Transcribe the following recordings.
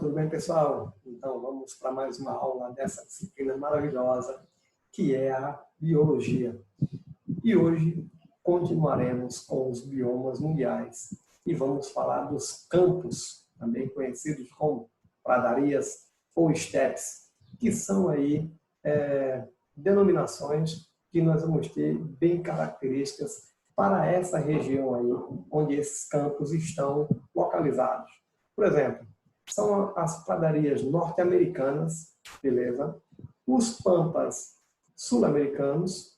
tudo bem, pessoal? Então, vamos para mais uma aula dessa disciplina maravilhosa, que é a biologia. E hoje continuaremos com os biomas mundiais e vamos falar dos campos, também conhecidos como pradarias ou estepes, que são aí denominações que nós vamos ter bem características para essa região aí, onde esses campos estão localizados. Por exemplo, são as pradarias norte-americanas, beleza? Os pampas sul-americanos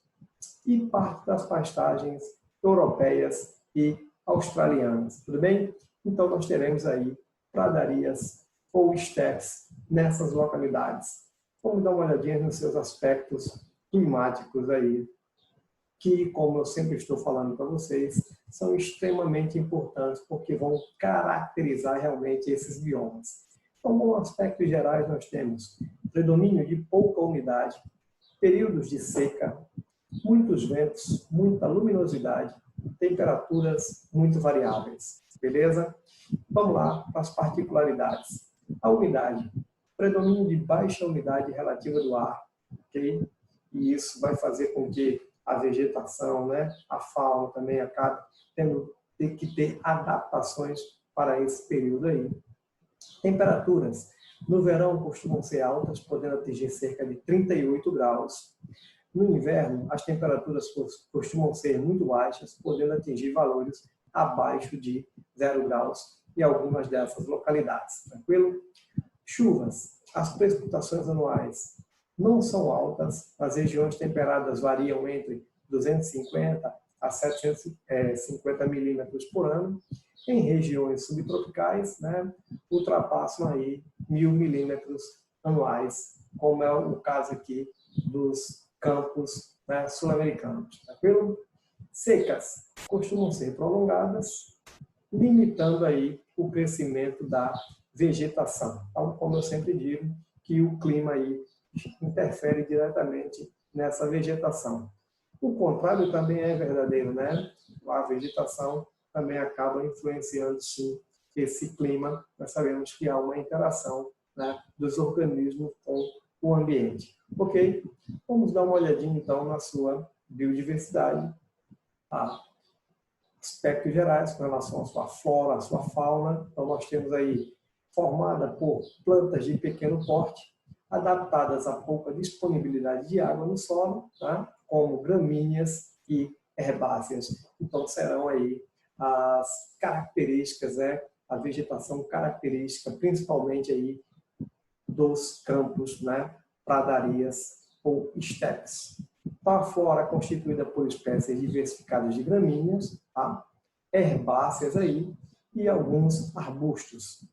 e parte das pastagens europeias e australianas, tudo bem? Então, nós teremos aí pradarias ou estepes nessas localidades. Vamos dar uma olhadinha nos seus aspectos climáticos aí, que, como eu sempre estou falando para vocês, são extremamente importantes porque vão caracterizar realmente esses biomas. Então, como aspectos gerais, nós temos predomínio de pouca umidade, períodos de seca, muitos ventos, muita luminosidade, temperaturas muito variáveis, beleza? Vamos lá para as particularidades. A umidade, predomínio de baixa umidade relativa do ar, ok? E isso vai fazer com que a vegetação, a fauna também acabe tendo que ter adaptações para esse período aí. Temperaturas. No verão costumam ser altas, podendo atingir cerca de 38 graus. No inverno, as temperaturas costumam ser muito baixas, podendo atingir valores abaixo de 0 graus em algumas dessas localidades. Tranquilo? Chuvas. As precipitações anuais não são altas, as regiões temperadas variam entre 250 a 750 milímetros por ano. Em regiões subtropicais, ultrapassam aí 1000 milímetros anuais, como é o caso aqui dos campos sul-americanos. Tranquilo? Secas costumam ser prolongadas, limitando aí o crescimento da vegetação. Então, como eu sempre digo, que o clima aí interfere diretamente nessa vegetação. O contrário também é verdadeiro, A vegetação também acaba influenciando, sim, esse clima. Nós sabemos que há uma interação dos organismos com o ambiente. Ok? Vamos dar uma olhadinha, então, na sua biodiversidade. Aspectos gerais com relação à sua flora, à sua fauna. Então, nós temos aí formada por plantas de pequeno porte, adaptadas a pouca disponibilidade de água no solo, como gramíneas e herbáceas. Então, serão aí as características, a vegetação característica, principalmente aí dos campos, pradarias ou estepes. Então, a flora é constituída por espécies diversificadas de gramíneas, herbáceas aí, e alguns arbustos.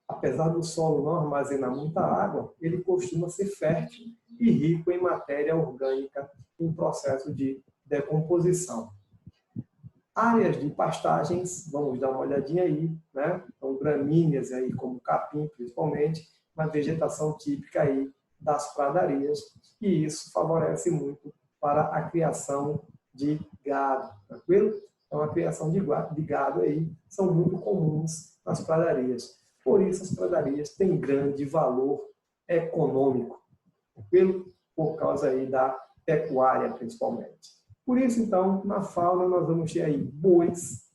Apesar do solo não armazenar muita água, ele costuma ser fértil e rico em matéria orgânica em processo de decomposição. Áreas de pastagens, vamos dar uma olhadinha aí, Então, gramíneas aí, como capim principalmente, uma vegetação típica aí das pradarias, e isso favorece muito para a criação de gado, tranquilo? Então, a criação de gado aí são muito comuns nas pradarias. Por isso, as pradarias têm grande valor econômico, tranquilo? Por causa aí da pecuária, principalmente. Por isso, então, na fauna, nós vamos ter aí bois,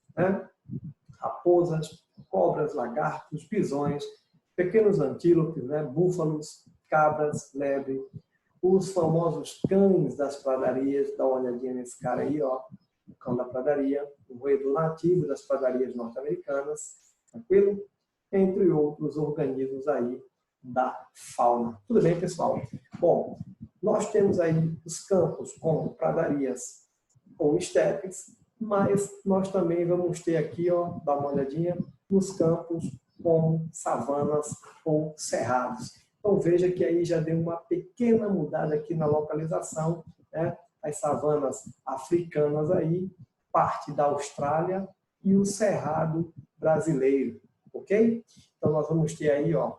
raposas, cobras, lagartos, pisões, pequenos antílopes, búfalos, cabras, lebre, os famosos cães das pradarias. Dá uma olhadinha nesse cara aí, ó, o cão da pradaria, o roedor nativo das pradarias norte-americanas, tranquilo? Entre outros organismos aí da fauna. Tudo bem, pessoal? Bom, nós temos aí os campos como pradarias ou estepes, mas nós também vamos ter aqui, ó, dá uma olhadinha, nos campos como savanas ou cerrados. Então veja que aí já deu uma pequena mudada aqui na localização, As savanas africanas aí, parte da Austrália e o cerrado brasileiro. Ok? Então, nós vamos ter aí, ó,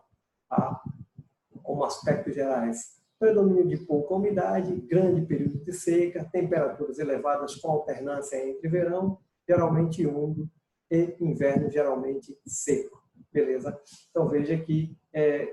como aspectos gerais, predomínio de pouca umidade, grande período de seca, temperaturas elevadas com alternância entre verão, geralmente úmido, e inverno, geralmente seco. Beleza? Então, veja que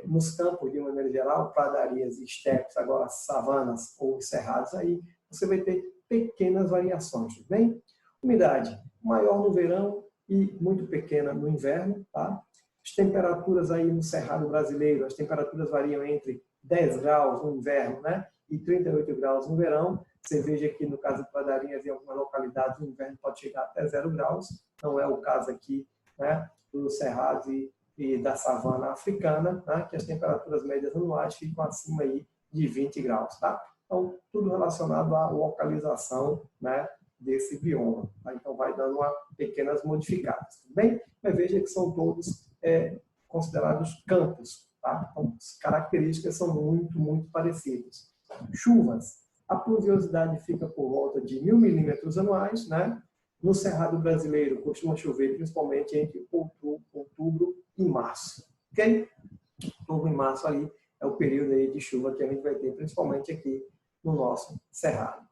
nos campos, de maneira geral, pradarias e estepes, agora savanas ou cerrados, aí você vai ter pequenas variações, tudo bem? Umidade maior no verão e muito pequena no inverno, tá? As temperaturas aí no Cerrado brasileiro, as temperaturas variam entre 10 graus no inverno, né? E 38 graus no verão. Você veja que no caso de pradarias, em algumas localidades, no inverno pode chegar até 0 graus. Não é o caso aqui, né, do Cerrado e da savana africana, né, que as temperaturas médias anuais ficam acima aí de 20 graus, tá? Então, tudo relacionado à localização, né, desse bioma. Tá? Então, vai dando pequenas modificadas, tudo bem? Mas veja que são todos considerados campos, tá? Então, as características são muito, muito parecidas. Chuvas. A pluviosidade fica por volta de 1.000 milímetros anuais, né? No Cerrado brasileiro, costuma chover principalmente entre outubro e março, ok? Outubro e março ali é o período aí de chuva que a gente vai ter, principalmente aqui no nosso Cerrado.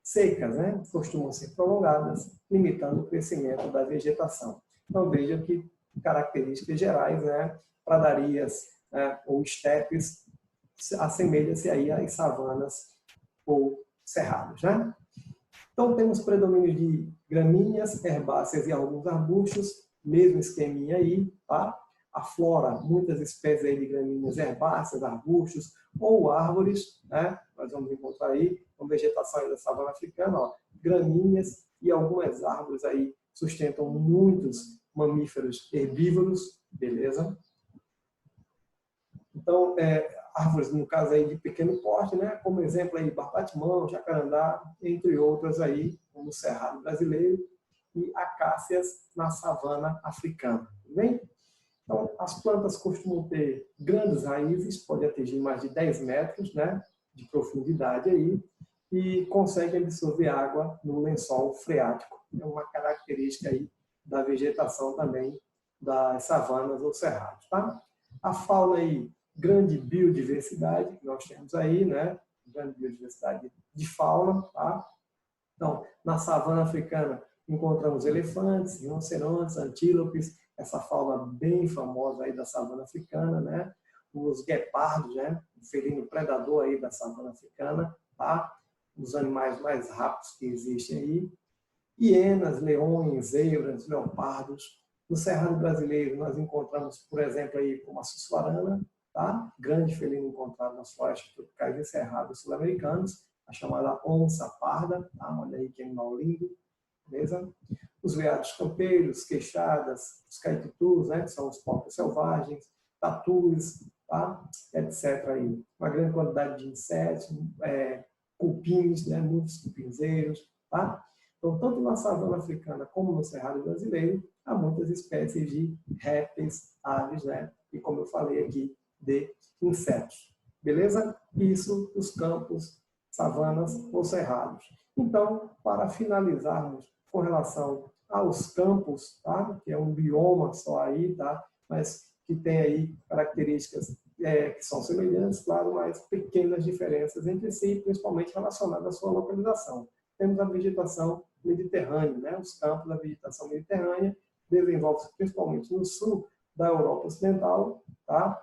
Secas, né? Costumam ser prolongadas, limitando o crescimento da vegetação. Então, veja que características gerais, né? Pradarias, né, ou estepes, assemelha-se aí às savanas ou cerrados, né? Então, temos predomínio de gramíneas, herbáceas e alguns arbustos, mesmo esqueminha aí, tá? A flora, muitas espécies aí de gramíneas, herbáceas, arbustos ou árvores, né? Nós vamos encontrar aí, com vegetação aí da savana africana, ó, gramíneas e algumas árvores aí sustentam muitos mamíferos herbívoros, beleza? Então, árvores, no caso aí de pequeno porte, né? Como exemplo aí, barbatimão, jacarandá, entre outras aí, como o cerrado brasileiro e acácias na savana africana, tudo bem? Então, as plantas costumam ter grandes raízes, pode atingir mais de 10 metros, né, de profundidade aí, e conseguem absorver água no lençol freático. É uma característica aí da vegetação também das savanas ou cerrados, tá? A fauna aí, grande biodiversidade que nós temos aí, né? Grande biodiversidade de fauna, tá? Então, na savana africana encontramos elefantes, rinocerontes, antílopes, essa fauna bem famosa aí da savana africana, né? Os guepardos, né? O felino predador aí da savana africana, tá? Os animais mais rápidos que existem aí. Hienas, leões, zebras, leopardos. No Cerrado brasileiro, nós encontramos, por exemplo, aí como a sussuarana, tá? Grande felino encontrado nas florestas tropicais e cerrados sul-americanos, a chamada onça parda, tá? Olha aí que animal lindo, beleza? Os veados campeiros, queixadas, os caititus, né? Que são os porcos selvagens, tatus, tá? Etc. Aí. Uma grande quantidade de insetos, cupins, né? Muitos cupinzeiros, tá? Então, tanto na savana africana como no cerrado brasileiro, há muitas espécies de répteis, aves, né? E como eu falei aqui, de insetos. Beleza? Isso, os campos, savanas ou cerrados. Então, para finalizarmos com relação aos campos, tá? Que é um bioma só aí, tá? Mas que tem aí características que são semelhantes, claro, mas pequenas diferenças entre si, principalmente relacionadas à sua localização. Temos a vegetação mediterrânea, né? Os campos da vegetação mediterrânea desenvolvem-se principalmente no sul da Europa Ocidental, tá?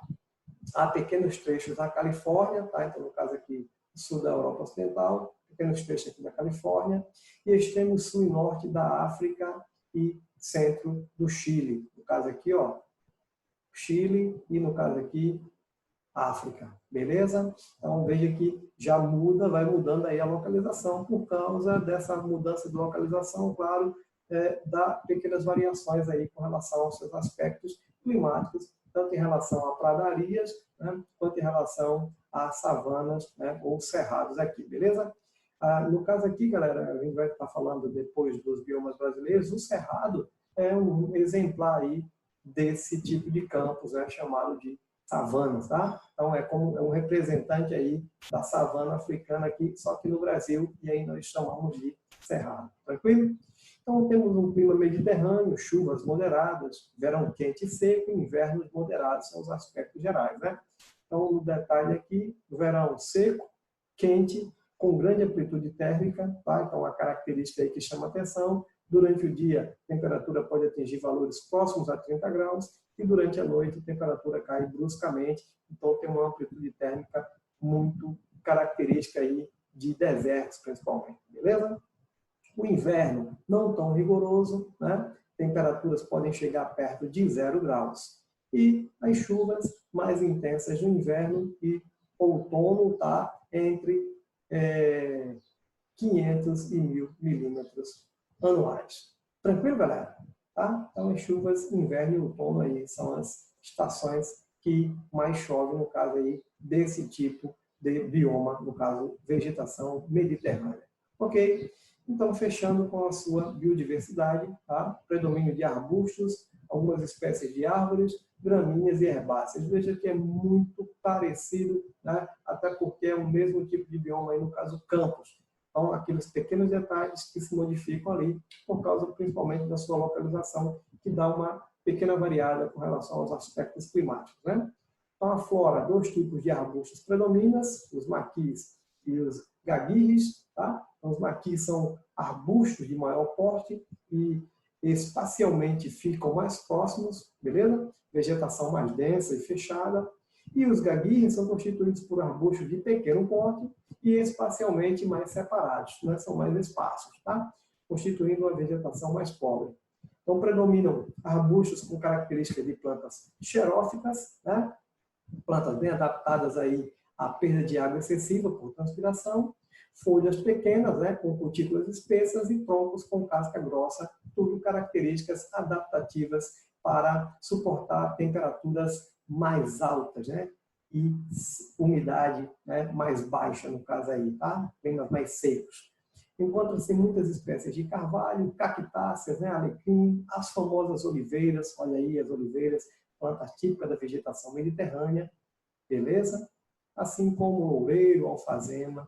Há pequenos trechos da Califórnia, tá? Então, no caso aqui, sul da Europa Ocidental, pequenos trechos aqui da Califórnia, e extremo sul e norte da África e centro do Chile. No caso aqui, ó, Chile e no caso aqui, África, beleza? Então veja que já muda, vai mudando aí a localização por causa dessa mudança de localização, claro, dá pequenas variações aí com relação aos seus aspectos climáticos, tanto em relação a pradarias, né, quanto em relação a savanas, né, ou cerrados aqui, beleza? No caso aqui, galera, a gente vai estar falando depois dos biomas brasileiros, o cerrado é um exemplar aí desse tipo de campos, né, chamado de savanas, tá? Então é um representante aí da savana africana aqui, só que no Brasil, e aí nós chamamos de cerrado, tranquilo? Então temos um clima mediterrâneo, chuvas moderadas, verão quente e seco, invernos moderados, são os aspectos gerais, né? Então o detalhe aqui, verão seco, quente, com grande amplitude térmica, tá? Então a característica aí que chama atenção, durante o dia a temperatura pode atingir valores próximos a 30 graus, e durante a noite a temperatura cai bruscamente, então tem uma amplitude térmica muito característica aí de desertos, principalmente, beleza? O inverno não tão rigoroso, né? Temperaturas podem chegar perto de 0 graus. E as chuvas mais intensas no inverno e outono, tá? Entre 500 e 1.000 milímetros anuais. Tranquilo, galera? Tá? Então, as chuvas inverno e outono aí são as estações que mais chove, no caso aí, desse tipo de bioma, no caso, vegetação mediterrânea. Ok? Então, fechando com a sua biodiversidade, tá? Predomínio de arbustos, algumas espécies de árvores, gramíneas e herbáceas. Veja que é muito parecido, né? Até porque é o mesmo tipo de bioma, aí, no caso, campos. Então, aqueles pequenos detalhes que se modificam ali, por causa principalmente da sua localização, que dá uma pequena variada com relação aos aspectos climáticos, né? Então, a flora, 2 tipos de arbustos predominam, os maquis e os gaguirres, tá? Então, os maquis são arbustos de maior porte e espacialmente ficam mais próximos, beleza? Vegetação mais densa e fechada. E os gaguirres são constituídos por arbustos de pequeno porte e espacialmente mais separados, né? São mais esparsos, tá? Constituindo uma vegetação mais pobre. Então, predominam arbustos com características de plantas xerófitas, né? Plantas bem adaptadas aí à perda de água excessiva por transpiração, folhas pequenas, né, com cutículas espessas e troncos com casca grossa, tudo características adaptativas para suportar temperaturas mais altas, né, e umidade, né, mais baixa, no caso aí, tá? Climas mais secos. Encontram-se muitas espécies de carvalho, cactáceas, né, alecrim, as famosas oliveiras, olha aí as oliveiras, planta típica da vegetação mediterrânea, beleza? Assim como o loureiro, alfazema,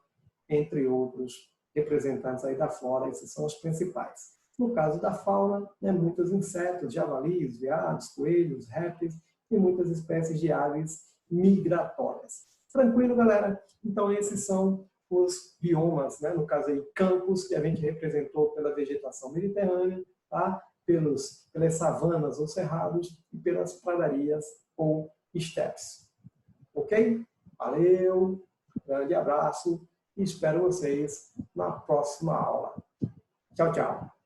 entre outros representantes aí da flora, esses são os principais. No caso da fauna, né, muitos insetos, javalis, veados, coelhos, répteis e muitas espécies de aves migratórias. Tranquilo, galera? Então, esses são os biomas, né, no caso aí, campos, que a gente representou pela vegetação mediterrânea, tá? Pelas savanas ou cerrados e pelas pradarias ou estepes. Ok? Valeu, grande abraço e espero vocês na próxima aula. Tchau, tchau.